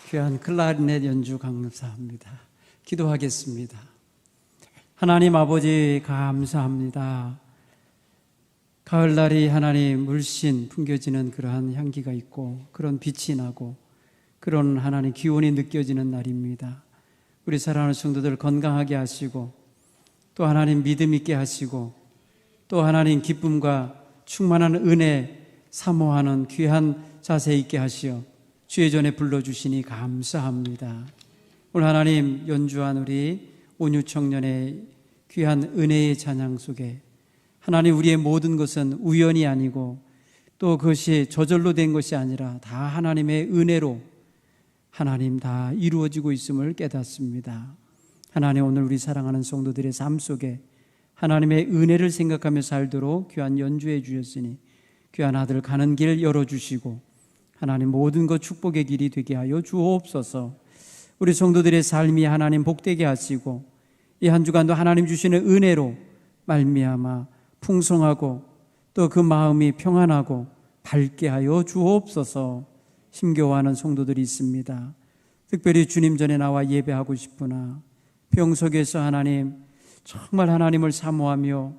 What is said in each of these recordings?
귀한 클라리넷 연주 감사합니다. 기도하겠습니다. 하나님 아버지 감사합니다. 가을날이 하나님 물씬 풍겨지는 그러한 향기가 있고 그런 빛이 나고 그런 하나님 기온이 느껴지는 날입니다. 우리 사랑하는 성도들 건강하게 하시고 또 하나님 믿음 있게 하시고 또 하나님 기쁨과 충만한 은혜 사모하는 귀한 자세 있게 하시어 주의 전에 불러주시니 감사합니다. 오늘 하나님 연주한 우리 온유 청년의 귀한 은혜의 찬양 속에 하나님 우리의 모든 것은 우연이 아니고 또 그것이 저절로 된 것이 아니라 다 하나님의 은혜로 하나님 다 이루어지고 있음을 깨닫습니다. 하나님 오늘 우리 사랑하는 성도들의 삶 속에 하나님의 은혜를 생각하며 살도록 귀한 연주해 주셨으니 귀한 아들 가는 길 열어주시고 하나님 모든 것 축복의 길이 되게 하여 주옵소서. 우리 성도들의 삶이 하나님 복되게 하시고 이 한 주간도 하나님 주시는 은혜로 말미암아 풍성하고 또 그 마음이 평안하고 밝게 하여 주옵소서. 힘겨워하는 성도들이 있습니다. 특별히 주님 전에 나와 예배하고 싶으나 병석에서 하나님 정말 하나님을 사모하며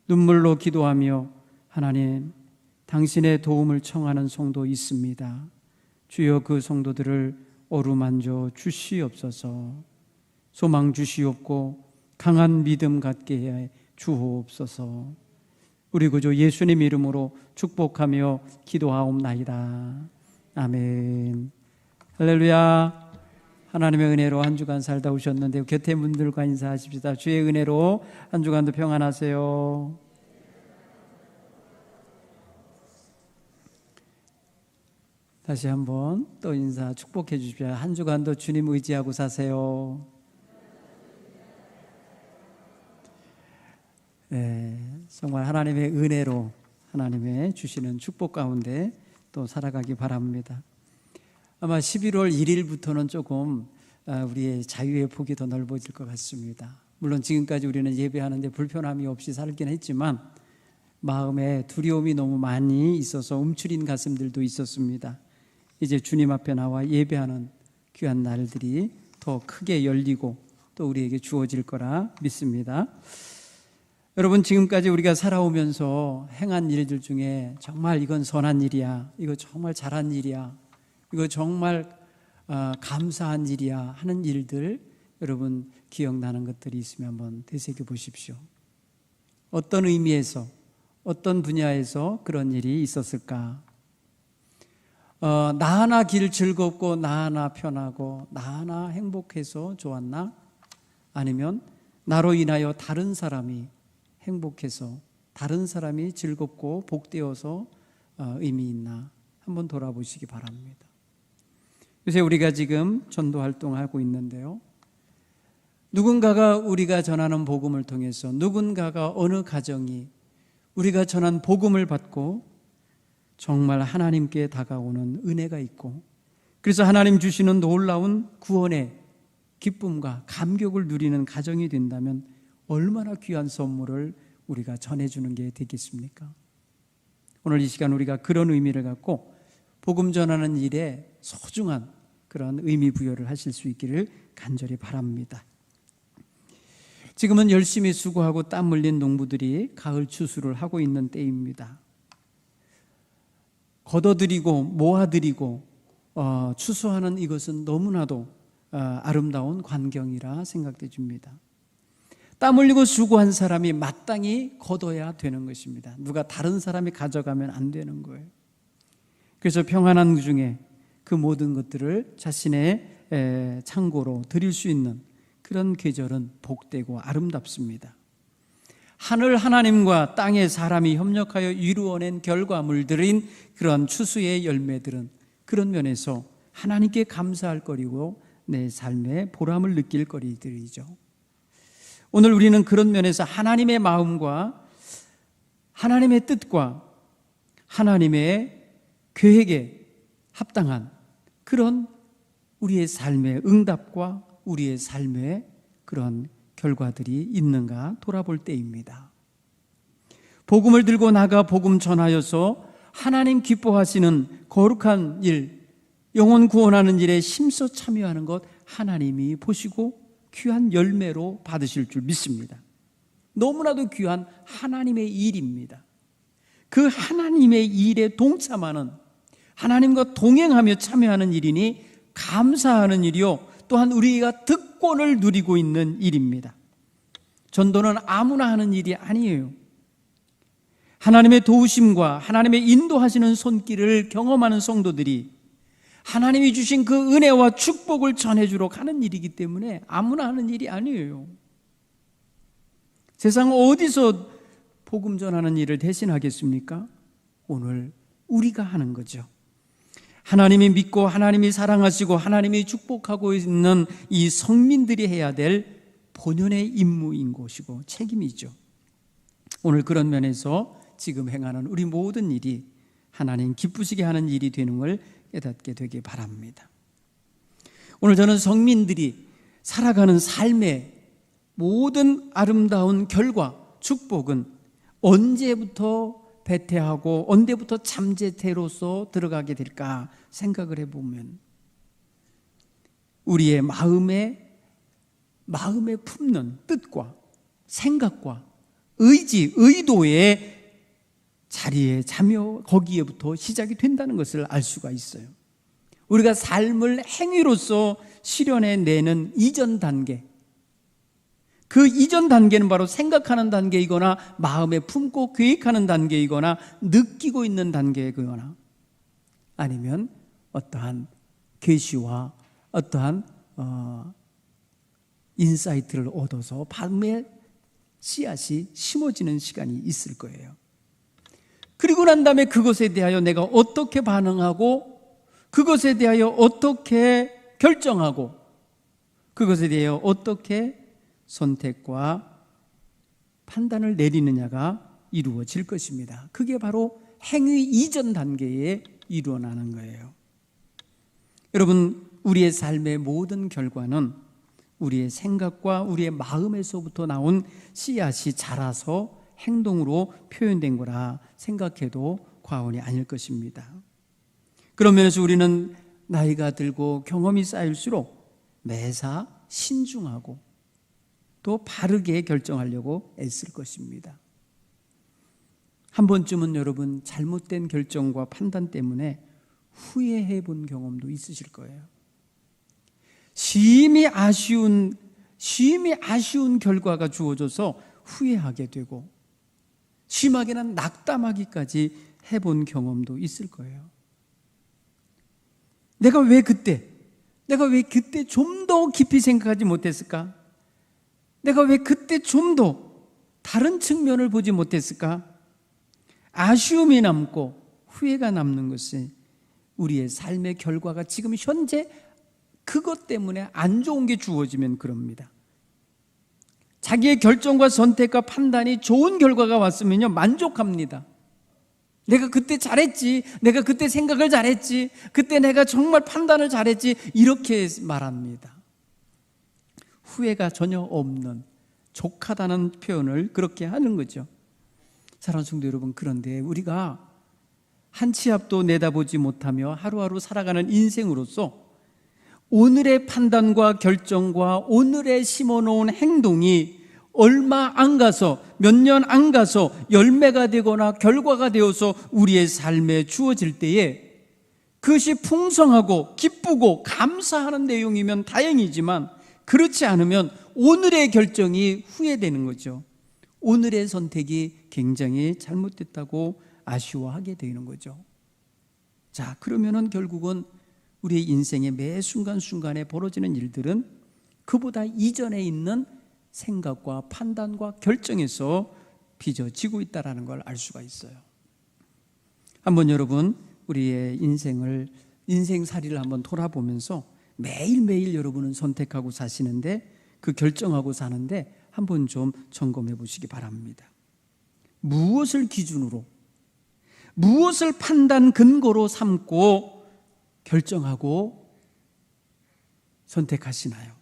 눈물로 기도하며 하나님 당신의 도움을 청하는 성도 있습니다. 주여 그 성도들을 어루만져 주시옵소서. 소망 주시옵고 강한 믿음 갖게 해 주옵소서. 우리 구주 예수님 이름으로 축복하며 기도하옵나이다. 아멘. 할렐루야. 하나님의 은혜로 한 주간 살다 오셨는데 곁에 분들과 인사하십시다. 주의 은혜로 한 주간도 평안하세요. 다시 한번 또 인사 축복해 주십시오. 한 주간도 주님 의지하고 사세요. 네, 정말 하나님의 은혜로 하나님의 주시는 축복 가운데 또 살아가기 바랍니다. 아마 11월 1일부터는 조금 우리의 자유의 폭이 더 넓어질 것 같습니다. 물론 지금까지 우리는 예배하는데 불편함이 없이 살긴 했지만 마음에 두려움이 너무 많이 있어서 움츠린 가슴들도 있었습니다. 이제 주님 앞에 나와 예배하는 귀한 날들이 더 크게 열리고 또 우리에게 주어질 거라 믿습니다. 여러분 지금까지 우리가 살아오면서 행한 일들 중에 정말 이건 선한 일이야, 이거 정말 잘한 일이야, 이거 정말 감사한 일이야 하는 일들 여러분 기억나는 것들이 있으면 한번 되새겨 보십시오. 어떤 의미에서 어떤 분야에서 그런 일이 있었을까? 나 하나 길 즐겁고 나 하나 편하고 나 하나 행복해서 좋았나? 아니면 나로 인하여 다른 사람이 행복해서 다른 사람이 즐겁고 복되어서 의미 있나? 한번 돌아보시기 바랍니다. 요새 우리가 지금 전도 활동하고 있는데요, 누군가가 우리가 전하는 복음을 통해서 누군가가 어느 가정이 우리가 전한 복음을 받고 정말 하나님께 다가오는 은혜가 있고 그래서 하나님 주시는 놀라운 구원의 기쁨과 감격을 누리는 가정이 된다면 얼마나 귀한 선물을 우리가 전해주는 게 되겠습니까? 오늘 이 시간 우리가 그런 의미를 갖고 복음 전하는 일에 소중한 그런 의미 부여를 하실 수 있기를 간절히 바랍니다. 지금은 열심히 수고하고 땀 흘린 농부들이 가을 추수를 하고 있는 때입니다. 걷어들이고 모아들이고 추수하는 이것은 너무나도 아름다운 광경이라 생각되집니다. 땀 흘리고 수고한 사람이 마땅히 거둬야 되는 것입니다. 누가 다른 사람이 가져가면 안 되는 거예요. 그래서 평안한 중에 그 모든 것들을 자신의 창고로 드릴 수 있는 그런 계절은 복되고 아름답습니다. 하늘 하나님과 땅의 사람이 협력하여 이루어낸 결과물들인 그런 추수의 열매들은 그런 면에서 하나님께 감사할 거리고 내 삶의 보람을 느낄 거리들이죠. 오늘 우리는 그런 면에서 하나님의 마음과 하나님의 뜻과 하나님의 계획에 합당한 그런 우리의 삶의 응답과 우리의 삶의 그런 결과들이 있는가 돌아볼 때입니다. 복음을 들고 나가 복음 전하여서 하나님 기뻐하시는 거룩한 일, 영혼 구원하는 일에 힘써 참여하는 것 하나님이 보시고 귀한 열매로 받으실 줄 믿습니다. 너무나도 귀한 하나님의 일입니다. 그 하나님의 일에 동참하는, 하나님과 동행하며 참여하는 일이니 감사하는 일이요, 또한 우리가 득권을 누리고 있는 일입니다. 전도는 아무나 하는 일이 아니에요. 하나님의 도우심과 하나님의 인도하시는 손길을 경험하는 성도들이 하나님이 주신 그 은혜와 축복을 전해주러 가는 일이기 때문에 아무나 하는 일이 아니에요. 세상 어디서 복음 전하는 일을 대신하겠습니까? 오늘 우리가 하는 거죠. 하나님이 믿고 하나님이 사랑하시고 하나님이 축복하고 있는 이 성민들이 해야 될 본연의 임무인 것이고 책임이죠. 오늘 그런 면에서 지금 행하는 우리 모든 일이 하나님 기쁘시게 하는 일이 되는 걸 깨닫게 되길 바랍니다. 오늘 저는 성민들이 살아가는 삶의 모든 아름다운 결과, 축복은 언제부터 배태하고 언제부터 잠재태로서 들어가게 될까 생각을 해보면 우리의 마음에 품는 뜻과 생각과 의지, 의도의 자리에 자며 거기에부터 시작이 된다는 것을 알 수가 있어요. 우리가 삶을 행위로서 실현해내는 이전 단계, 그 이전 단계는 바로 생각하는 단계이거나 마음에 품고 계획하는 단계이거나 느끼고 있는 단계이거나 아니면 어떠한 계시와 어떠한 인사이트를 얻어서 밤에 씨앗이 심어지는 시간이 있을 거예요. 그리고 난 다음에 그것에 대하여 내가 어떻게 반응하고 그것에 대하여 어떻게 결정하고 그것에 대하여 어떻게 선택과 판단을 내리느냐가 이루어질 것입니다. 그게 바로 행위 이전 단계에 일어나는 거예요. 여러분, 우리의 삶의 모든 결과는 우리의 생각과 우리의 마음에서부터 나온 씨앗이 자라서 행동으로 표현된 거라 생각해도 과언이 아닐 것입니다. 그런 면에서 우리는 나이가 들고 경험이 쌓일수록 매사 신중하고 또 바르게 결정하려고 애쓸 것입니다. 한 번쯤은 여러분 잘못된 결정과 판단 때문에 후회해 본 경험도 있으실 거예요. 심히 아쉬운 결과가 주어져서 후회하게 되고 심하게는 낙담하기까지 해본 경험도 있을 거예요. 내가 왜 그때 좀 더 깊이 생각하지 못했을까? 내가 왜 그때 좀 더 다른 측면을 보지 못했을까? 아쉬움이 남고 후회가 남는 것이 우리의 삶의 결과가 지금 현재 그것 때문에 안 좋은 게 주어지면 그럽니다. 자기의 결정과 선택과 판단이 좋은 결과가 왔으면요 만족합니다. 내가 그때 잘했지, 내가 그때 생각을 잘했지, 그때 내가 정말 판단을 잘했지, 이렇게 말합니다. 후회가 전혀 없는 족하다는 표현을 그렇게 하는 거죠. 사랑하는 성도 여러분, 그런데 우리가 한 치 앞도 내다보지 못하며 하루하루 살아가는 인생으로서 오늘의 판단과 결정과 오늘의 심어놓은 행동이 얼마 안 가서 몇 년 안 가서 열매가 되거나 결과가 되어서 우리의 삶에 주어질 때에 그것이 풍성하고 기쁘고 감사하는 내용이면 다행이지만 그렇지 않으면 오늘의 결정이 후회되는 거죠. 오늘의 선택이 굉장히 잘못됐다고 아쉬워하게 되는 거죠. 자, 그러면은 결국은 우리의 인생의 매 순간순간에 벌어지는 일들은 그보다 이전에 있는 생각과 판단과 결정에서 빚어지고 있다는 걸 알 수가 있어요. 한번 여러분 우리의 인생살이를 한번 돌아보면서 매일매일 여러분은 선택하고 사시는데 그 결정하고 사는데 한번 좀 점검해 보시기 바랍니다. 무엇을 기준으로, 무엇을 판단 근거로 삼고 결정하고 선택하시나요?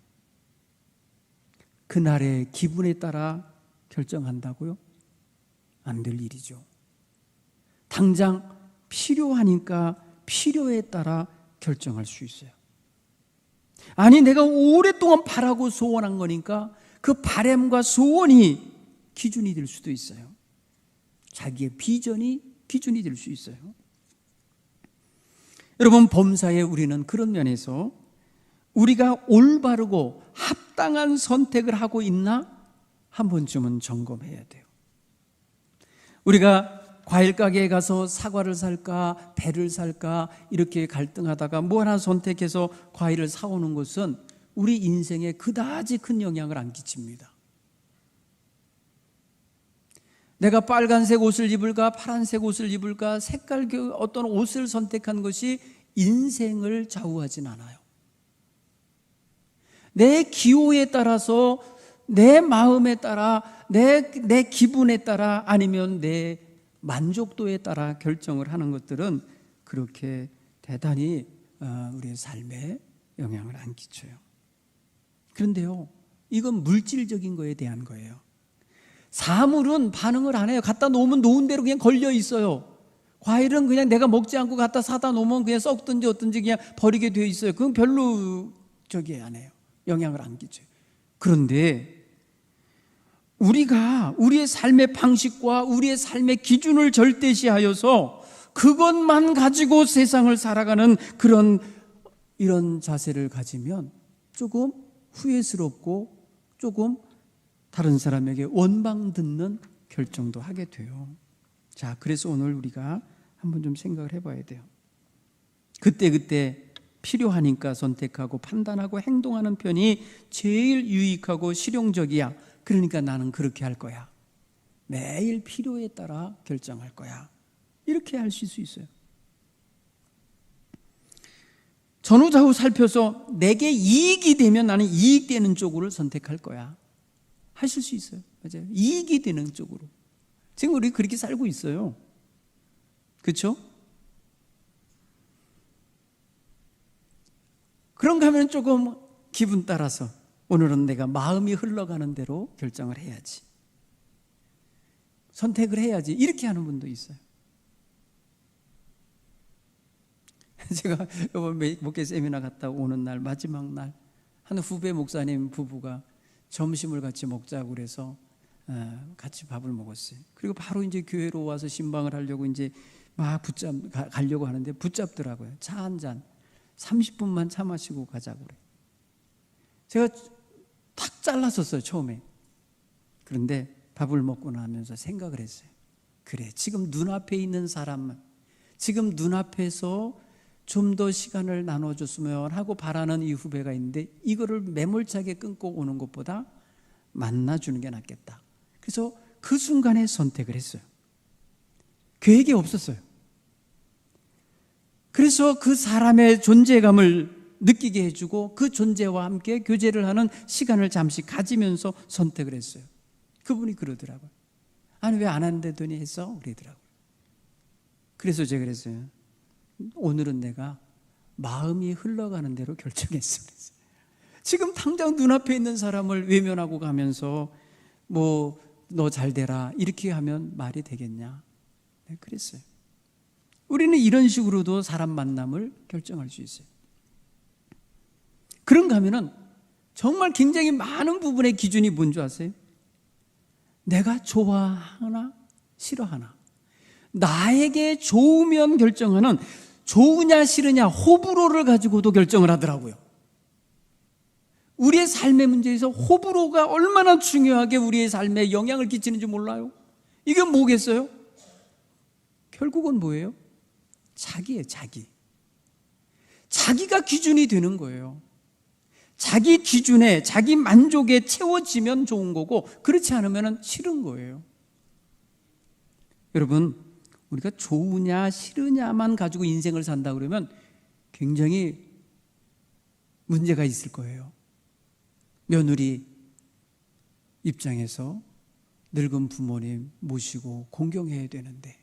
그날의 기분에 따라 결정한다고요? 안 될 일이죠. 당장 필요하니까 필요에 따라 결정할 수 있어요. 아니, 내가 오랫동안 바라고 소원한 거니까 그 바람과 소원이 기준이 될 수도 있어요. 자기의 비전이 기준이 될 수 있어요. 여러분, 범사에 우리는 그런 면에서 우리가 올바르고 합당한 선택을 하고 있나 한 번쯤은 점검해야 돼요. 우리가 과일 가게에 가서 사과를 살까 배를 살까 이렇게 갈등하다가 뭐 하나 선택해서 과일을 사오는 것은 우리 인생에 그다지 큰 영향을 안 끼칩니다. 내가 빨간색 옷을 입을까 파란색 옷을 입을까 색깔 어떤 옷을 선택한 것이 인생을 좌우하진 않아요. 내 기호에 따라서, 내 마음에 따라, 내 기분에 따라, 아니면 내 만족도에 따라 결정을 하는 것들은 그렇게 대단히 우리의 삶에 영향을 안 끼쳐요. 그런데요, 이건 물질적인 거에 대한 거예요. 사물은 반응을 안 해요. 갖다 놓으면 놓은 대로 그냥 걸려 있어요. 과일은 그냥 내가 먹지 않고 갖다 사다 놓으면 그냥 썩든지 어떤지 그냥 버리게 되어 있어요. 그건 별로 안 해요. 영향을 안 끼쳐요. 그런데 우리가 우리의 삶의 방식과 우리의 삶의 기준을 절대시하여서 그것만 가지고 세상을 살아가는 이런 자세를 가지면 조금 후회스럽고 조금 다른 사람에게 원망 듣는 결정도 하게 돼요. 자, 그래서 오늘 우리가 한번 좀 생각을 해봐야 돼요. 그때 필요하니까 선택하고 판단하고 행동하는 편이 제일 유익하고 실용적이야. 그러니까 나는 그렇게 할 거야. 매일 필요에 따라 결정할 거야. 이렇게 하실 수 있어요. 전후좌우 살펴서 내게 이익이 되면 나는 이익되는 쪽으로 선택할 거야. 하실 수 있어요. 맞아요. 이익이 되는 쪽으로. 지금 우리 그렇게 살고 있어요. 그렇죠? 그런가 하면 조금 기분 따라서 오늘은 내가 마음이 흘러가는 대로 결정을 해야지. 선택을 해야지. 이렇게 하는 분도 있어요. 제가 이번 목회 세미나 갔다 오는 날, 마지막 날, 한 후배 목사님 부부가 점심을 같이 먹자고 그래서 같이 밥을 먹었어요. 그리고 바로 이제 교회로 와서 신방을 하려고 이제 막 가려고 하는데 붙잡더라고요. 차 한 잔 30분만 차 마시고 가자고 그래. 제가 탁 잘랐었어요, 처음에. 그런데 밥을 먹고 나면서 생각을 했어요. 그래, 지금 눈앞에 있는 사람만, 지금 눈앞에서 좀 더 시간을 나눠줬으면 하고 바라는 이 후배가 있는데 이거를 매몰차게 끊고 오는 것보다 만나주는 게 낫겠다. 그래서 그 순간에 선택을 했어요. 계획이 없었어요. 그래서 그 사람의 존재감을 느끼게 해주고 그 존재와 함께 교제를 하는 시간을 잠시 가지면서 선택을 했어요. 그분이 그러더라고요. 아니, 왜 안 한다더니 했어? 그러더라고요. 그래서 제가 그랬어요. 오늘은 내가 마음이 흘러가는 대로 결정했어. 지금 당장 눈앞에 있는 사람을 외면하고 가면서 뭐 너 잘 되라 이렇게 하면 말이 되겠냐? 네, 그랬어요. 우리는 이런 식으로도 사람 만남을 결정할 수 있어요. 그런가 하면은 정말 굉장히 많은 부분의 기준이 뭔지 아세요? 내가 좋아하나 싫어하나, 나에게 좋으면 결정하는, 좋으냐 싫으냐 호불호를 가지고도 결정을 하더라고요. 우리의 삶의 문제에서 호불호가 얼마나 중요하게 우리의 삶에 영향을 끼치는지 몰라요. 이게 뭐겠어요? 결국은 뭐예요? 자기예요, 자기. 자기가 기준이 되는 거예요. 자기 기준에, 자기 만족에 채워지면 좋은 거고 그렇지 않으면 싫은 거예요. 여러분, 우리가 좋으냐 싫으냐만 가지고 인생을 산다 그러면 굉장히 문제가 있을 거예요. 며느리 입장에서 늙은 부모님 모시고 공경해야 되는데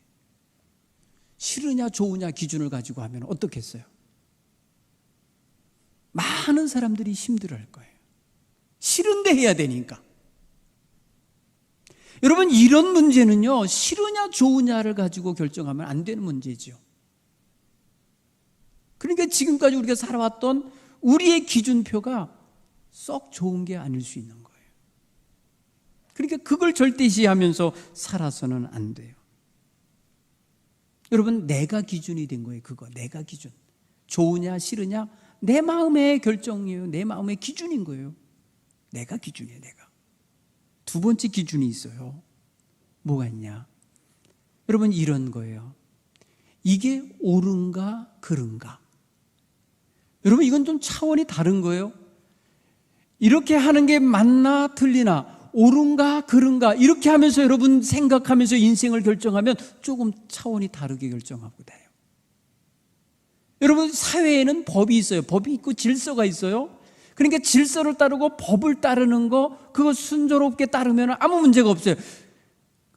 싫으냐 좋으냐 기준을 가지고 하면 어떻겠어요? 많은 사람들이 힘들어할 거예요. 싫은데 해야 되니까. 여러분, 이런 문제는요, 싫으냐 좋으냐를 가지고 결정하면 안 되는 문제죠. 그러니까 그러니까 지금까지 우리가 살아왔던 우리의 기준표가 썩 좋은 게 아닐 수 있는 거예요. 그러니까 그걸 절대시하면서 살아서는 안 돼요. 여러분, 내가 기준이 된 거예요. 그거 내가 기준. 좋으냐 싫으냐 내 마음의 결정이에요. 내 마음의 기준인 거예요. 내가 기준이에요. 내가. 두 번째 기준이 있어요. 뭐가 있냐? 여러분, 이런 거예요. 이게 옳은가 그른가? 여러분, 이건 좀 차원이 다른 거예요. 이렇게 하는 게 맞나 틀리나, 옳은가 그른가, 이렇게 하면서 여러분 생각하면서 인생을 결정하면 조금 차원이 다르게 결정하고 돼요. 여러분, 사회에는 법이 있어요. 법이 있고 질서가 있어요. 그러니까 질서를 따르고 법을 따르는 거, 그거 순조롭게 따르면 아무 문제가 없어요.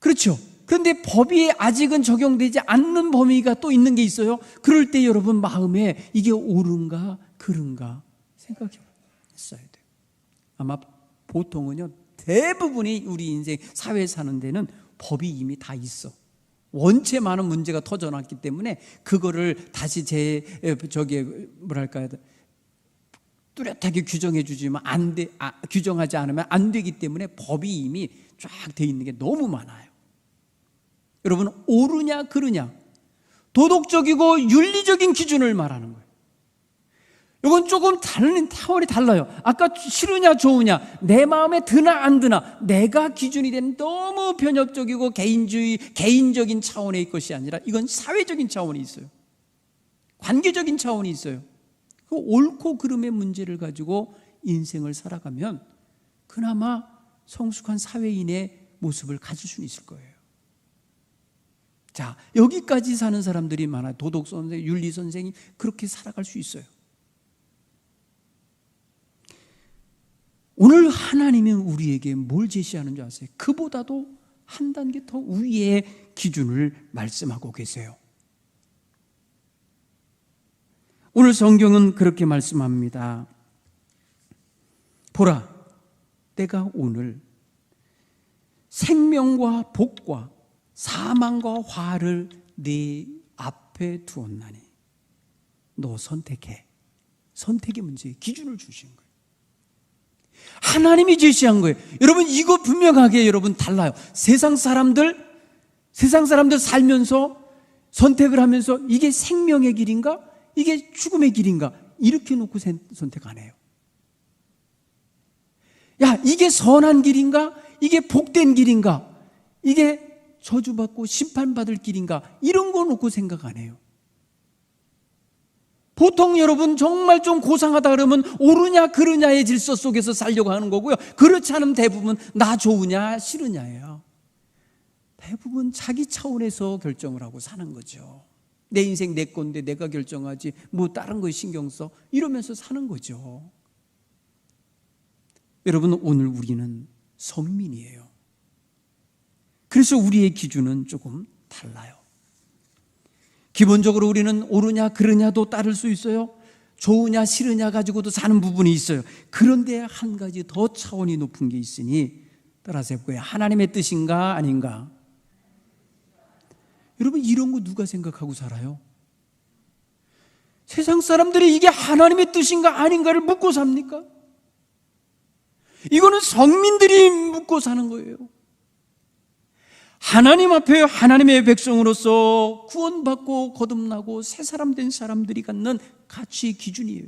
그렇죠? 그런데 법이 아직은 적용되지 않는 범위가 또 있는 게 있어요. 그럴 때 여러분 마음에 이게 옳은가 그른가 생각해 했어야 돼요. 아마 보통은요, 대부분이 우리 인생 사회에 사는 데는 법이 이미 다 있어. 원체 많은 문제가 터져났기 때문에 그거를 다시 뚜렷하게 규정해 주지만 규정하지 않으면 안 되기 때문에 법이 이미 쫙 돼 있는 게 너무 많아요. 여러분, 옳으냐 그르냐, 도덕적이고 윤리적인 기준을 말하는 거예요. 이건 조금 다른 차원이 달라요. 아까 싫으냐 좋으냐, 내 마음에 드나 안 드나, 내가 기준이 된 너무 편협적이고 개인적인 차원의 것이 아니라 이건 사회적인 차원이 있어요. 관계적인 차원이 있어요. 그 옳고 그름의 문제를 가지고 인생을 살아가면 그나마 성숙한 사회인의 모습을 가질 수는 있을 거예요. 자, 여기까지 사는 사람들이 많아요. 도덕 선생, 윤리 선생이 그렇게 살아갈 수 있어요. 오늘 하나님은 우리에게 뭘 제시하는 줄 아세요? 그보다도 한 단계 더 위의 기준을 말씀하고 계세요. 오늘 성경은 그렇게 말씀합니다. 보라, 내가 오늘 생명과 복과 사망과 화를 네 앞에 두었나니 너 선택해. 선택의 문제에 기준을 주신 거예요. 하나님이 제시한 거예요. 여러분, 이거 분명하게 여러분 달라요. 세상 사람들 살면서 선택을 하면서 이게 생명의 길인가? 이게 죽음의 길인가? 이렇게 놓고 선택 안 해요. 야, 이게 선한 길인가? 이게 복된 길인가? 이게 저주받고 심판받을 길인가? 이런 거 놓고 생각 안 해요. 보통 여러분 정말 좀 고상하다 그러면 옳으냐 그르냐의 질서 속에서 살려고 하는 거고요. 그렇지 않으면 대부분 나 좋으냐 싫으냐예요. 대부분 자기 차원에서 결정을 하고 사는 거죠. 내 인생 내 건데 내가 결정하지 뭐 다른 거에 신경 써 이러면서 사는 거죠. 여러분, 오늘 우리는 선민이에요. 그래서 우리의 기준은 조금 달라요. 기본적으로 우리는 옳으냐 그르냐도 따를 수 있어요. 좋으냐 싫으냐 가지고도 사는 부분이 있어요. 그런데 한 가지 더 차원이 높은 게 있으니 따라서 해볼까요? 하나님의 뜻인가 아닌가? 여러분, 이런 거 누가 생각하고 살아요? 세상 사람들이 이게 하나님의 뜻인가 아닌가를 묻고 삽니까? 이거는 성민들이 묻고 사는 거예요. 하나님 앞에 하나님의 백성으로서 구원받고 거듭나고 새 사람 된 사람들이 갖는 가치의 기준이에요.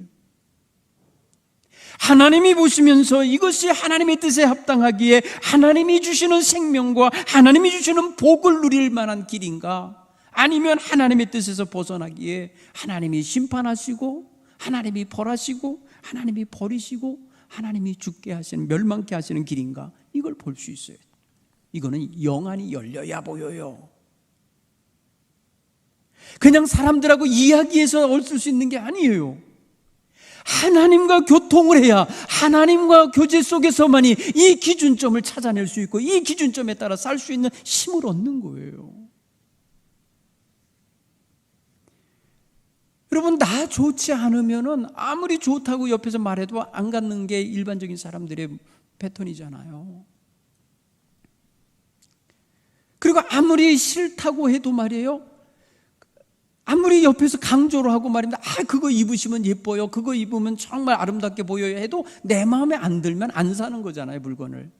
하나님이 보시면서 이것이 하나님의 뜻에 합당하기에 하나님이 주시는 생명과 하나님이 주시는 복을 누릴 만한 길인가? 아니면 하나님의 뜻에서 벗어나기에 하나님이 심판하시고 하나님이 벌하시고 하나님이 버리시고 하나님이 죽게 하시는, 멸망케 하시는 길인가? 이걸 볼 수 있어요. 이거는 영안이 열려야 보여요. 그냥 사람들하고 이야기해서 얻을 수 있는 게 아니에요. 하나님과 교통을 해야 하나님과 교제 속에서만이 이 기준점을 찾아낼 수 있고 이 기준점에 따라 살 수 있는 힘을 얻는 거예요. 여러분, 나 좋지 않으면은 아무리 좋다고 옆에서 말해도 안 갖는 게 일반적인 사람들의 패턴이잖아요. 그리고 아무리 싫다고 해도 말이에요, 아무리 옆에서 강조를 하고 말입니다. 그거 입으시면 예뻐요, 그거 입으면 정말 아름답게 보여요 해도 내 마음에 안 들면 안 사는 거잖아요, 물건을.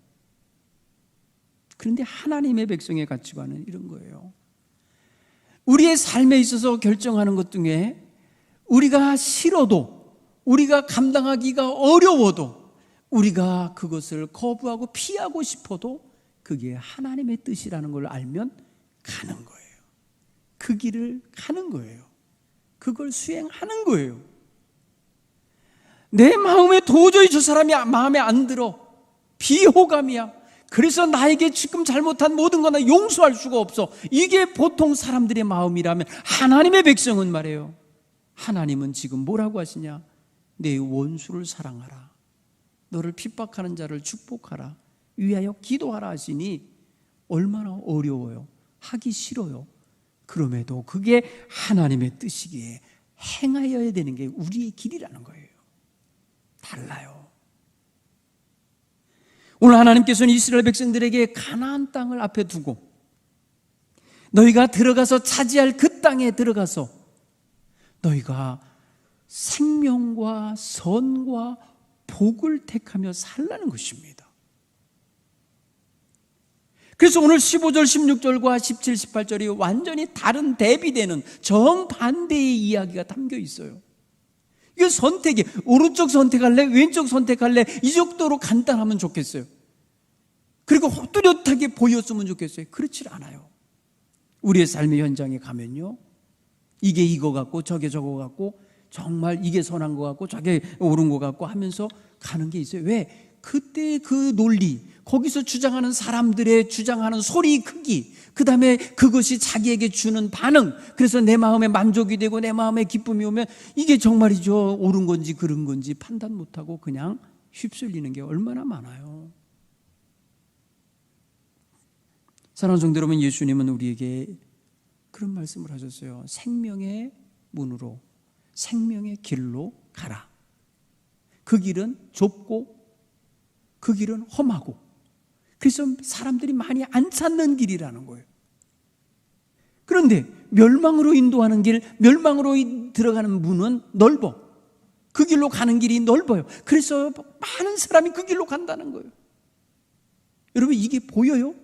그런데 하나님의 백성의 가치관은 이런 거예요. 우리의 삶에 있어서 결정하는 것 중에 우리가 싫어도, 우리가 감당하기가 어려워도, 우리가 그것을 거부하고 피하고 싶어도 그게 하나님의 뜻이라는 걸 알면 가는 거예요. 그 길을 가는 거예요. 그걸 수행하는 거예요. 내 마음에 도저히 저 사람이 마음에 안 들어, 비호감이야, 그래서 나에게 지금 잘못한 모든 거 나 용서할 수가 없어, 이게 보통 사람들의 마음이라면, 하나님의 백성은 말이에요, 하나님은 지금 뭐라고 하시냐? 내 원수를 사랑하라, 너를 핍박하는 자를 축복하라, 위하여 기도하라 하시니 얼마나 어려워요. 하기 싫어요. 그럼에도 그게 하나님의 뜻이기에 행하여야 되는 게 우리의 길이라는 거예요. 달라요. 오늘 하나님께서는 이스라엘 백성들에게 가나안 땅을 앞에 두고 너희가 들어가서 차지할 그 땅에 들어가서 너희가 생명과 선과 복을 택하며 살라는 것입니다. 그래서 오늘 15절, 16절과 17, 18절이 완전히 다른, 대비되는 정반대의 이야기가 담겨 있어요. 이게 선택이, 오른쪽 선택할래, 왼쪽 선택할래, 이 정도로 간단하면 좋겠어요. 그리고 뚜렷하게 보였으면 좋겠어요. 그렇지 않아요. 우리의 삶의 현장에 가면요, 이게 이거 같고 저게 저거 같고, 정말 이게 선한 것 같고 저게 옳은 것 같고 하면서 가는 게 있어요. 왜? 그때 그 논리, 거기서 주장하는 사람들의 주장하는 소리 크기, 그 다음에 그것이 자기에게 주는 반응, 그래서 내 마음에 만족이 되고 내 마음에 기쁨이 오면 이게 정말이죠, 옳은 건지 그른 건지 판단 못하고 그냥 휩쓸리는 게 얼마나 많아요. 사랑하는 성도 여러분, 예수님은 우리에게 그런 말씀을 하셨어요. 생명의 문으로, 생명의 길로 가라. 그 길은 좁고 그 길은 험하고, 그래서 사람들이 많이 안 찾는 길이라는 거예요. 그런데 멸망으로 인도하는 길, 멸망으로 들어가는 문은 넓어. 그 길로 가는 길이 넓어요. 그래서 많은 사람이 그 길로 간다는 거예요. 여러분, 이게 보여요?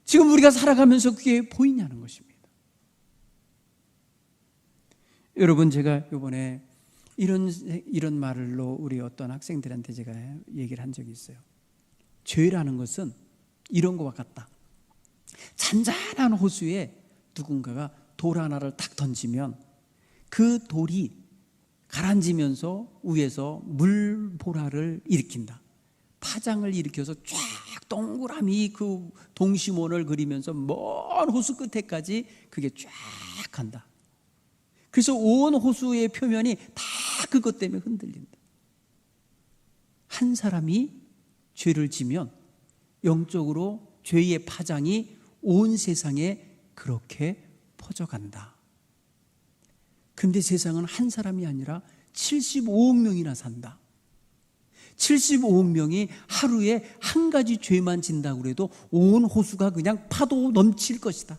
지금 우리가 살아가면서 그게 보이냐는 것입니다. 여러분, 제가 이번에 이런 말로 우리 어떤 학생들한테 제가 얘기를 한 적이 있어요. 죄라는 것은 이런 것과 같다. 잔잔한 호수에 누군가가 돌 하나를 탁 던지면 그 돌이 가라앉으면서 위에서 물보라를 일으킨다. 파장을 일으켜서 쫙 동그라미 그 동심원을 그리면서 먼 호수 끝에까지 그게 쫙 간다. 그래서 온 호수의 표면이 다 그것 때문에 흔들린다. 한 사람이 죄를 지면 영적으로 죄의 파장이 온 세상에 그렇게 퍼져간다. 그런데 세상은 한 사람이 아니라 75억 명이나 산다. 75억 명이 하루에 한 가지 죄만 진다고 해도 온 호수가 그냥 파도 넘칠 것이다.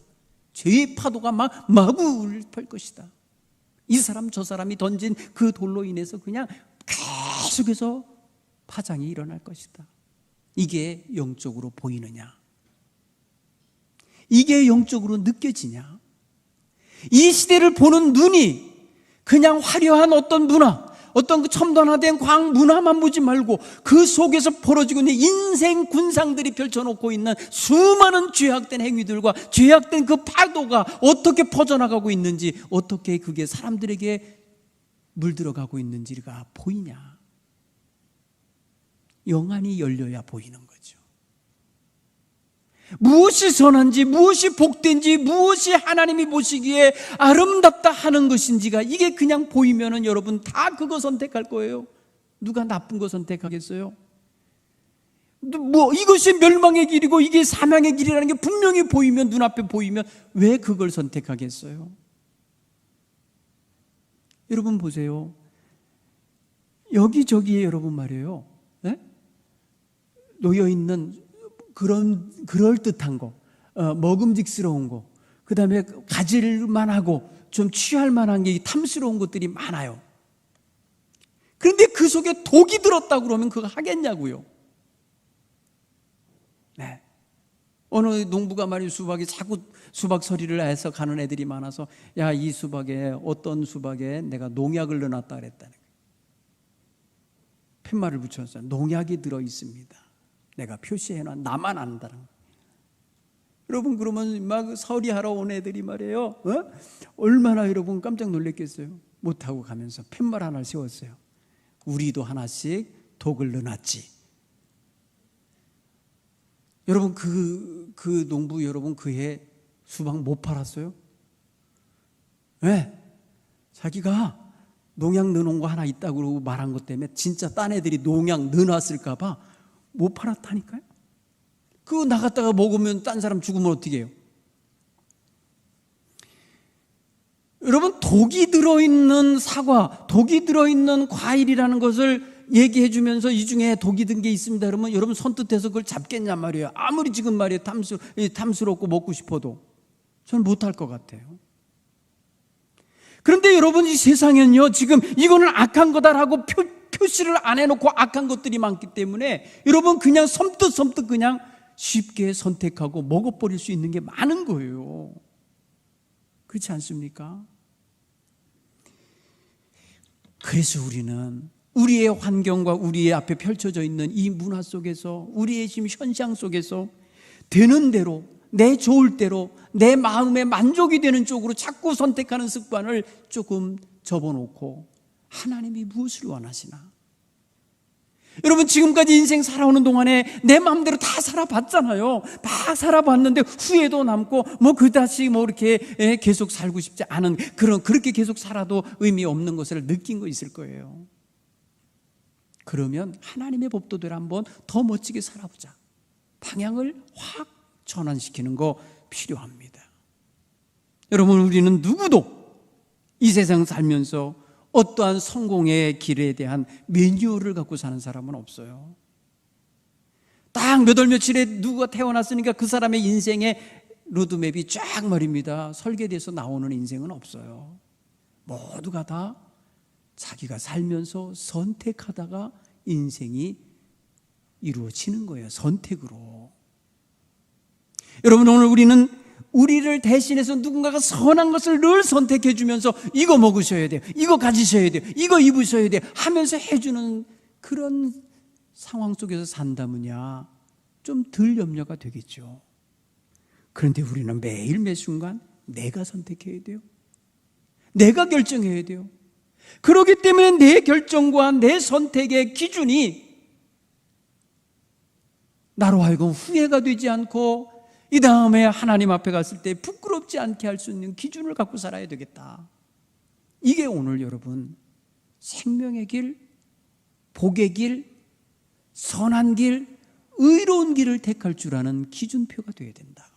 죄의 파도가 막 마구를 펼 것이다. 이 사람 저 사람이 던진 그 돌로 인해서 그냥 계속해서 파장이 일어날 것이다. 이게 영적으로 보이느냐? 이게 영적으로 느껴지냐? 이 시대를 보는 눈이 그냥 화려한 어떤 문화, 어떤 그 첨단화된 과학 문화만 보지 말고 그 속에서 벌어지고 있는 인생 군상들이 펼쳐놓고 있는 수많은 죄악된 행위들과 죄악된 그 파도가 어떻게 퍼져나가고 있는지, 어떻게 그게 사람들에게 물들어가고 있는지가 보이냐? 영안이 열려야 보이는 거죠. 무엇이 선한지, 무엇이 복된지, 무엇이 하나님이 보시기에 아름답다 하는 것인지가 이게 그냥 보이면은 여러분 다 그거 선택할 거예요. 누가 나쁜 거 선택하겠어요? 뭐 이것이 멸망의 길이고 이게 사망의 길이라는 게 분명히 보이면, 눈앞에 보이면 왜 그걸 선택하겠어요? 여러분 보세요. 여기저기에 여러분 말이에요, 네? 놓여있는 그런 그럴듯한 거, 먹음직스러운 거, 그 다음에 가질만 하고 좀 취할 만한 게 탐스러운 것들이 많아요. 그런데 그 속에 독이 들었다고 그러면 그거 하겠냐고요. 네. 어느 농부가 말이에요. 수박이 자꾸 수박 서리를 해서 가는 애들이 많아서 야, 이 수박에 어떤 수박에 내가 농약을 넣어놨다 그랬다는 거예요. 팻말을 붙였어요. 농약이 들어있습니다. 내가 표시해놔. 나만 안다는 거예요. 여러분, 그러면 막 서리하러 온 애들이 말이에요. 얼마나 여러분 깜짝 놀랐겠어요. 못하고 가면서 팻말 하나를 세웠어요. 우리도 하나씩 독을 넣어놨지. 여러분, 그 농부 여러분 그해 수박 못 팔았어요? 왜? 자기가 농약 넣어놓은 거 하나 있다고 그러고 말한 것 때문에 진짜 딴 애들이 농약 넣어놨을까 봐 못 팔았다니까요. 그거 나갔다가 먹으면 딴 사람 죽으면 어떻게 해요? 여러분, 독이 들어있는 사과, 독이 들어있는 과일이라는 것을 얘기해 주면서 이 중에 독이 든 게 있습니다. 그러면 여러분 손뜻해서 그걸 잡겠냔 말이에요. 아무리 지금 말이에요 탐스럽고 먹고 싶어도 저는 못할 것 같아요. 그런데 여러분, 이 세상엔요 지금 이거는 악한 거다라고 표시를 안 해놓고 악한 것들이 많기 때문에 여러분 그냥 섬뜩 그냥 쉽게 선택하고 먹어버릴 수 있는 게 많은 거예요. 그렇지 않습니까? 그래서 우리는 우리의 환경과 우리의 앞에 펼쳐져 있는 이 문화 속에서, 우리의 지금 현상 속에서 되는 대로, 내 좋을 대로, 내 마음에 만족이 되는 쪽으로 자꾸 선택하는 습관을 조금 접어놓고 하나님이 무엇을 원하시나? 여러분, 지금까지 인생 살아오는 동안에 내 마음대로 다 살아봤잖아요. 다 살아봤는데 후회도 남고 그다시 이렇게 계속 살고 싶지 않은 그렇게 계속 살아도 의미 없는 것을 느낀 거 있을 거예요. 그러면 하나님의 법도대로 한번 더 멋지게 살아보자. 방향을 확 전환시키는 거 필요합니다. 여러분, 우리는 누구도 이 세상 살면서 어떠한 성공의 길에 대한 매뉴얼을 갖고 사는 사람은 없어요. 딱 몇 월 며칠에 누가 태어났으니까 그 사람의 인생의 로드맵이 쫙 말입니다. 설계돼서 나오는 인생은 없어요. 모두가 다 자기가 살면서 선택하다가 인생이 이루어지는 거예요. 선택으로. 여러분, 오늘 우리는 우리를 대신해서 누군가가 선한 것을 늘 선택해 주면서 이거 먹으셔야 돼요, 이거 가지셔야 돼요, 이거 입으셔야 돼요 하면서 해주는 그런 상황 속에서 산다면야 좀 덜 염려가 되겠죠. 그런데 우리는 매일 매 순간 내가 선택해야 돼요. 내가 결정해야 돼요. 그렇기 때문에 내 결정과 내 선택의 기준이 나로 하여금 후회가 되지 않고 이 다음에 하나님 앞에 갔을 때 부끄럽지 않게 할 수 있는 기준을 갖고 살아야 되겠다. 이게 오늘 여러분 생명의 길, 복의 길, 선한 길, 의로운 길을 택할 줄 아는 기준표가 되어야 된다.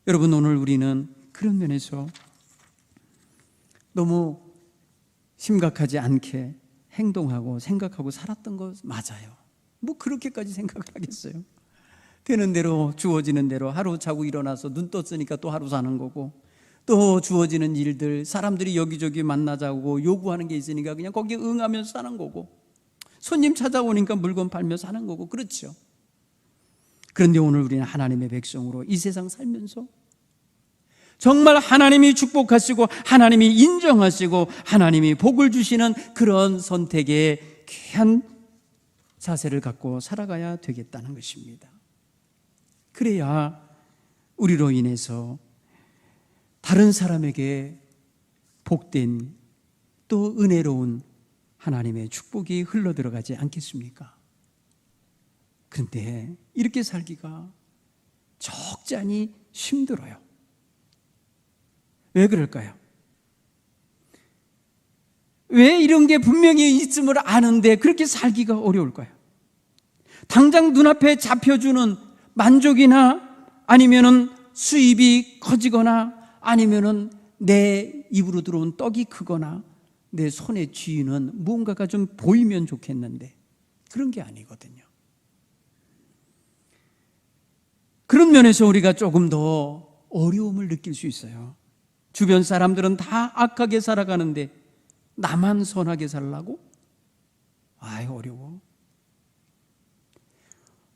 여러분, 오늘 우리는 그런 면에서 너무 심각하지 않게 행동하고 생각하고 살았던 거 맞아요. 그렇게까지 생각을 하겠어요? 되는 대로 주어지는 대로 하루 자고 일어나서 눈 떴으니까 또 하루 사는 거고, 또 주어지는 일들, 사람들이 여기저기 만나자고 요구하는 게 있으니까 그냥 거기에 응하면서 사는 거고, 손님 찾아오니까 물건 팔며 사는 거고, 그렇죠. 그런데 오늘 우리는 하나님의 백성으로 이 세상 살면서 정말 하나님이 축복하시고 하나님이 인정하시고 하나님이 복을 주시는 그런 선택의 귀한 자세를 갖고 살아가야 되겠다는 것입니다. 그래야 우리로 인해서 다른 사람에게 복된 또 은혜로운 하나님의 축복이 흘러들어가지 않겠습니까? 그런데 이렇게 살기가 적잖이 힘들어요. 왜 그럴까요? 왜 이런 게 분명히 있음을 아는데 그렇게 살기가 어려울까요? 당장 눈앞에 잡혀주는 만족이나 아니면은 수입이 커지거나 아니면은 내 입으로 들어온 떡이 크거나 내 손에 쥐는 무언가가 좀 보이면 좋겠는데 그런 게 아니거든요. 그런 면에서 우리가 조금 더 어려움을 느낄 수 있어요. 주변 사람들은 다 악하게 살아가는데 나만 선하게 살라고? 어려워.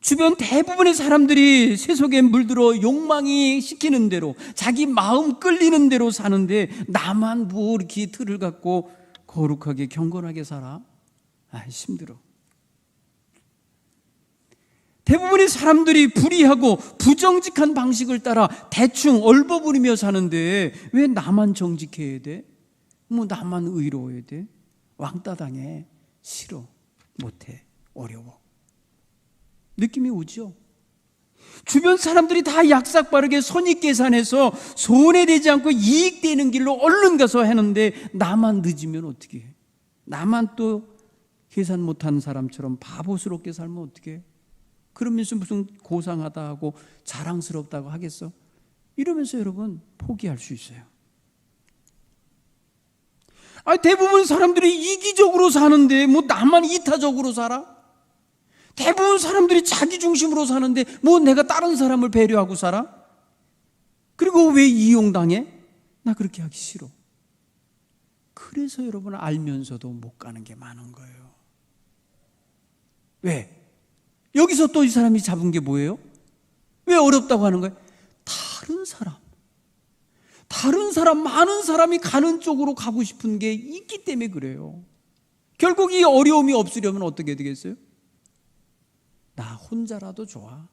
주변 대부분의 사람들이 세속에 물들어 욕망이 시키는 대로, 자기 마음 끌리는 대로 사는데 나만 뭐 이렇게 틀을 갖고 거룩하게 경건하게 살아? 힘들어. 대부분의 사람들이 불의하고 부정직한 방식을 따라 대충 얼버무리며 사는데 왜 나만 정직해야 돼? 나만 의로워야 돼? 왕따 당해. 싫어. 못해. 어려워. 느낌이 오죠? 주변 사람들이 다 약삭빠르게 손익계산해서 손해되지 않고 이익되는 길로 얼른 가서 하는데 나만 늦으면 어떻게 해? 나만 또 계산 못한 사람처럼 바보스럽게 살면 어떻게 해? 그러면서 무슨 고상하다 하고 자랑스럽다고 하겠어? 이러면서 여러분 포기할 수 있어요. 대부분 사람들이 이기적으로 사는데 나만 이타적으로 살아? 대부분 사람들이 자기 중심으로 사는데 내가 다른 사람을 배려하고 살아? 그리고 왜 이용당해? 나 그렇게 하기 싫어. 그래서 여러분 알면서도 못 가는 게 많은 거예요. 왜? 여기서 또 이 사람이 잡은 게 뭐예요? 왜 어렵다고 하는 거예요? 다른 사람, 많은 사람이 가는 쪽으로 가고 싶은 게 있기 때문에 그래요. 결국 이 어려움이 없으려면 어떻게 되겠어요? 나 혼자라도 좋아.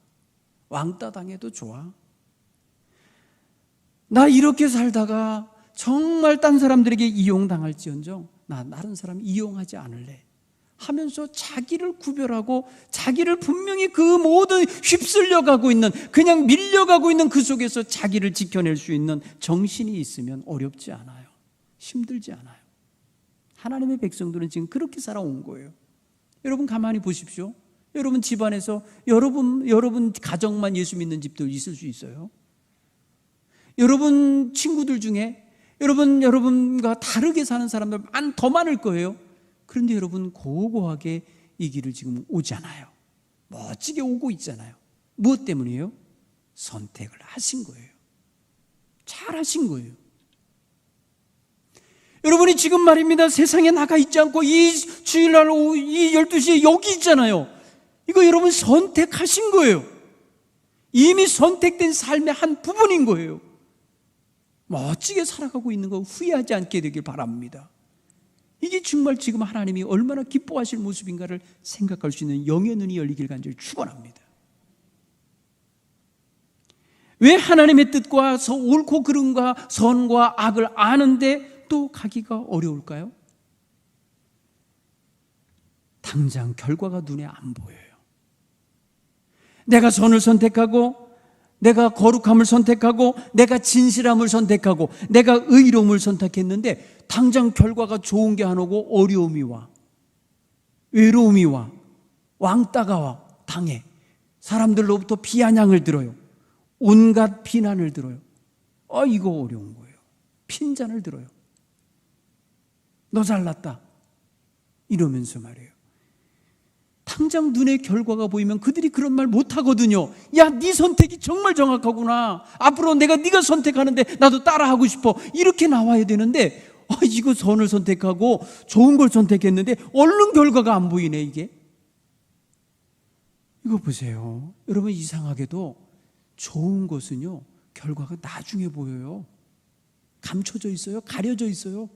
왕따 당해도 좋아. 나 이렇게 살다가 정말 딴 사람들에게 이용당할지언정 나 다른 사람 이용하지 않을래 하면서 자기를 구별하고 자기를 분명히 그 모든 휩쓸려가고 있는, 그냥 밀려가고 있는 그 속에서 자기를 지켜낼 수 있는 정신이 있으면 어렵지 않아요. 힘들지 않아요. 하나님의 백성들은 지금 그렇게 살아온 거예요. 여러분 가만히 보십시오. 여러분 집안에서 여러분 가정만 예수 믿는 집들 있을 수 있어요. 여러분 친구들 중에 여러분과 다르게 사는 사람들 더 많을 거예요. 그런데 여러분 고고하게 이 길을 지금 오잖아요. 멋지게 오고 있잖아요. 무엇 때문이에요? 선택을 하신 거예요. 잘 하신 거예요. 여러분이 지금 말입니다. 세상에 나가 있지 않고 이 주일날 오후 이 12시에 여기 있잖아요. 이거 여러분 선택하신 거예요. 이미 선택된 삶의 한 부분인 거예요. 멋지게 살아가고 있는 거 후회하지 않게 되길 바랍니다. 이게 정말 지금 하나님이 얼마나 기뻐하실 모습인가를 생각할 수 있는 영의 눈이 열리길 간절히 축원합니다. 왜 하나님의 뜻과 옳고 그름과 선과 악을 아는데 또 가기가 어려울까요? 당장 결과가 눈에 안 보여요. 내가 선을 선택하고 내가 거룩함을 선택하고 내가 진실함을 선택하고 내가 의로움을 선택했는데 당장 결과가 좋은 게 안 오고 어려움이 와, 외로움이 와, 왕따가 와, 당해. 사람들로부터 비아냥을 들어요. 온갖 비난을 들어요. 이거 어려운 거예요. 핀잔을 들어요. 너 잘났다 이러면서 말이에요. 당장 눈에 결과가 보이면 그들이 그런 말 못하거든요. 야, 네 선택이 정말 정확하구나. 앞으로 네가 선택하는데 나도 따라하고 싶어. 이렇게 나와야 되는데 이거 선을 선택하고 좋은 걸 선택했는데 얼른 결과가 안 보이네. 이게 이거 보세요. 여러분 이상하게도 좋은 것은요 결과가 나중에 보여요. 감춰져 있어요. 가려져 있어요.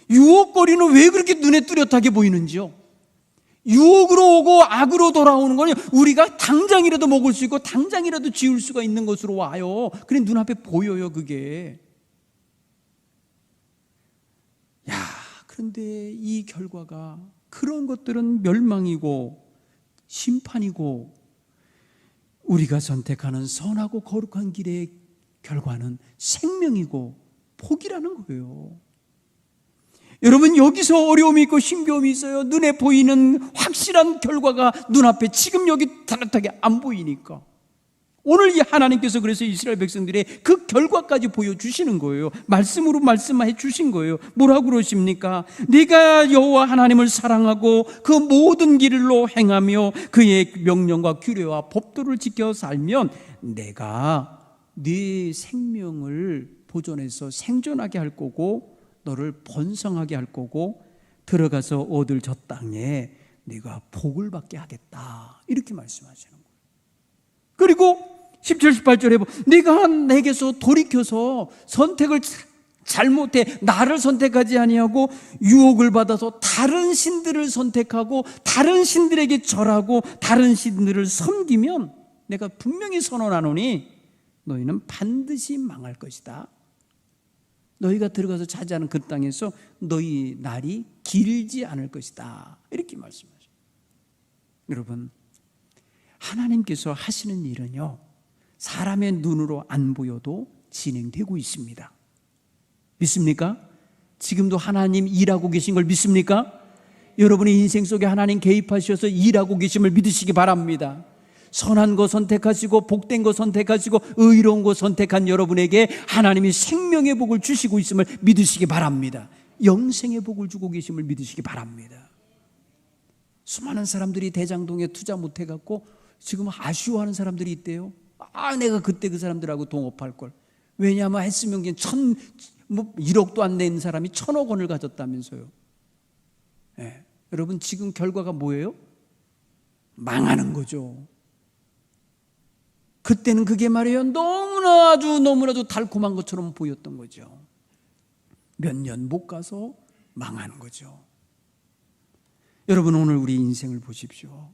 유혹거리는 왜 그렇게 눈에 뚜렷하게 보이는지요? 유혹으로 오고 악으로 돌아오는 건 우리가 당장이라도 먹을 수 있고 당장이라도 지울 수가 있는 것으로 와요. 그래 눈앞에 보여요 그게. 그런데 이 결과가, 그런 것들은 멸망이고 심판이고 우리가 선택하는 선하고 거룩한 길의 결과는 생명이고 복이라는 거예요. 여러분 여기서 어려움이 있고 힘겨움이 있어요. 눈에 보이는 확실한 결과가 눈앞에 지금 여기 따뜻하게 안 보이니까 오늘 이 하나님께서 그래서 이스라엘 백성들의 그 결과까지 보여주시는 거예요. 말씀으로 말씀해 주신 거예요. 뭐라고 그러십니까? 네가 여호와 하나님을 사랑하고 그 모든 길로 행하며 그의 명령과 규례와 법도를 지켜 살면 내가 네 생명을 보존해서 생존하게 할 거고 너를 번성하게 할 거고 들어가서 얻을 저 땅에 네가 복을 받게 하겠다, 이렇게 말씀하시는 거예요. 그리고 17, 18절에 네가 내게서 돌이켜서 선택을 잘못해 나를 선택하지 아니하고 유혹을 받아서 다른 신들을 선택하고 다른 신들에게 절하고 다른 신들을 섬기면 내가 분명히 선언하노니 너희는 반드시 망할 것이다. 너희가 들어가서 차지하는 그 땅에서 너희 날이 길지 않을 것이다, 이렇게 말씀하셔요. 여러분, 하나님께서 하시는 일은요, 사람의 눈으로 안 보여도 진행되고 있습니다. 믿습니까? 지금도 하나님 일하고 계신 걸 믿습니까? 여러분의 인생 속에 하나님 개입하셔서 일하고 계심을 믿으시기 바랍니다. 선한 거 선택하시고 복된 거 선택하시고 의로운 거 선택한 여러분에게 하나님이 생명의 복을 주시고 있음을 믿으시기 바랍니다. 영생의 복을 주고 계심을 믿으시기 바랍니다. 수많은 사람들이 대장동에 투자 못해갖고 지금 아쉬워하는 사람들이 있대요. 내가 그때 그 사람들하고 동업할 걸. 왜냐하면 했으면 1억도 안 낸 사람이 1,000억 원을 가졌다면서요. 네. 여러분, 지금 결과가 뭐예요? 망하는 거죠. 그때는 그게 말이에요, 너무나도 달콤한 것처럼 보였던 거죠. 몇 년 못 가서 망하는 거죠. 여러분, 오늘 우리 인생을 보십시오.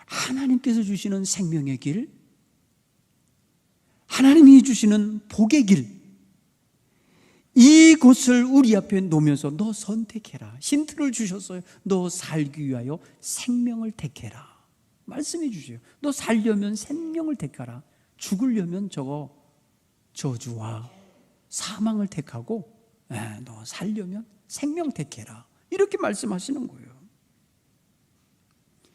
하나님께서 주시는 생명의 길, 하나님이 주시는 복의 길, 이곳을 우리 앞에 놓으면서 너 선택해라. 힌트를 주셨어요. 너 살기 위하여 생명을 택해라. 말씀해 주세요. 너 살려면 생명을 택하라. 죽으려면 저주와 사망을 택하고, 너 살려면 생명 택해라, 이렇게 말씀하시는 거예요.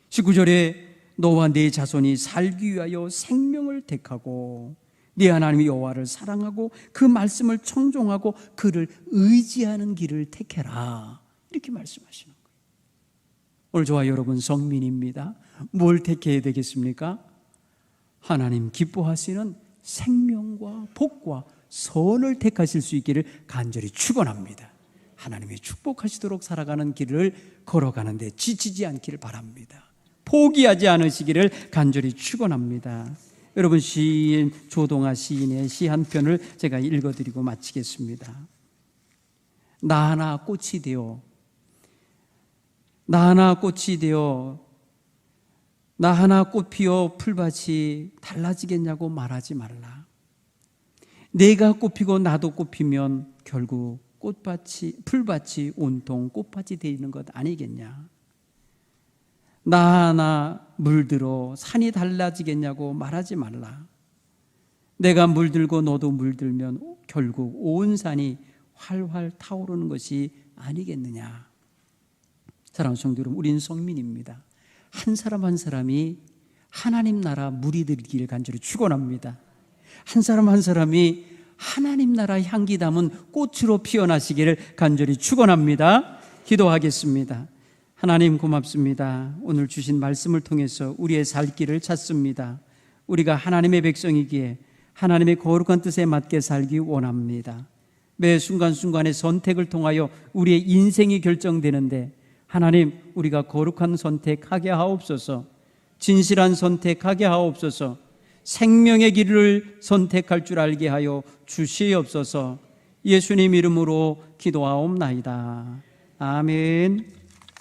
19절에 너와 네 자손이 살기 위하여 생명을 택하고 네 하나님 여호와를 사랑하고 그 말씀을 청종하고 그를 의지하는 길을 택해라, 이렇게 말씀하시는 거예요. 오늘 저와 여러분 성민입니다. 뭘 택해야 되겠습니까? 하나님 기뻐하시는 생명과 복과 선을 택하실 수 있기를 간절히 축원합니다. 하나님이 축복하시도록 살아가는 길을 걸어가는데 지치지 않기를 바랍니다. 포기하지 않으시기를 간절히 축원합니다. 여러분, 시인 조동아 시인의 시 한 편을 제가 읽어드리고 마치겠습니다. 나 하나 꽃이 되어 나 하나 꽃 피어 풀밭이 달라지겠냐고 말하지 말라. 내가 꽃피고 나도 꽃피면 결국 풀밭이 온통 꽃밭이 되는 것 아니겠냐. 나 하나 물들어 산이 달라지겠냐고 말하지 말라. 내가 물들고 너도 물들면 결국 온 산이 활활 타오르는 것이 아니겠느냐. 사랑하는 성도 여러분, 우린 성민입니다. 한 사람 한 사람이 하나님 나라 물이 되기를 간절히 축원합니다. 한 사람 한 사람이 하나님 나라 향기 담은 꽃으로 피어나시기를 간절히 축원합니다. 기도하겠습니다. 하나님 고맙습니다. 오늘 주신 말씀을 통해서 우리의 살 길을 찾습니다. 우리가 하나님의 백성이기에 하나님의 거룩한 뜻에 맞게 살기 원합니다. 매 순간순간의 선택을 통하여 우리의 인생이 결정되는데 하나님, 우리가 거룩한 선택하게 하옵소서, 진실한 선택하게 하옵소서, 생명의 길을 선택할 줄 알게 하여 주시옵소서. 예수님 이름으로 기도하옵나이다. 아멘.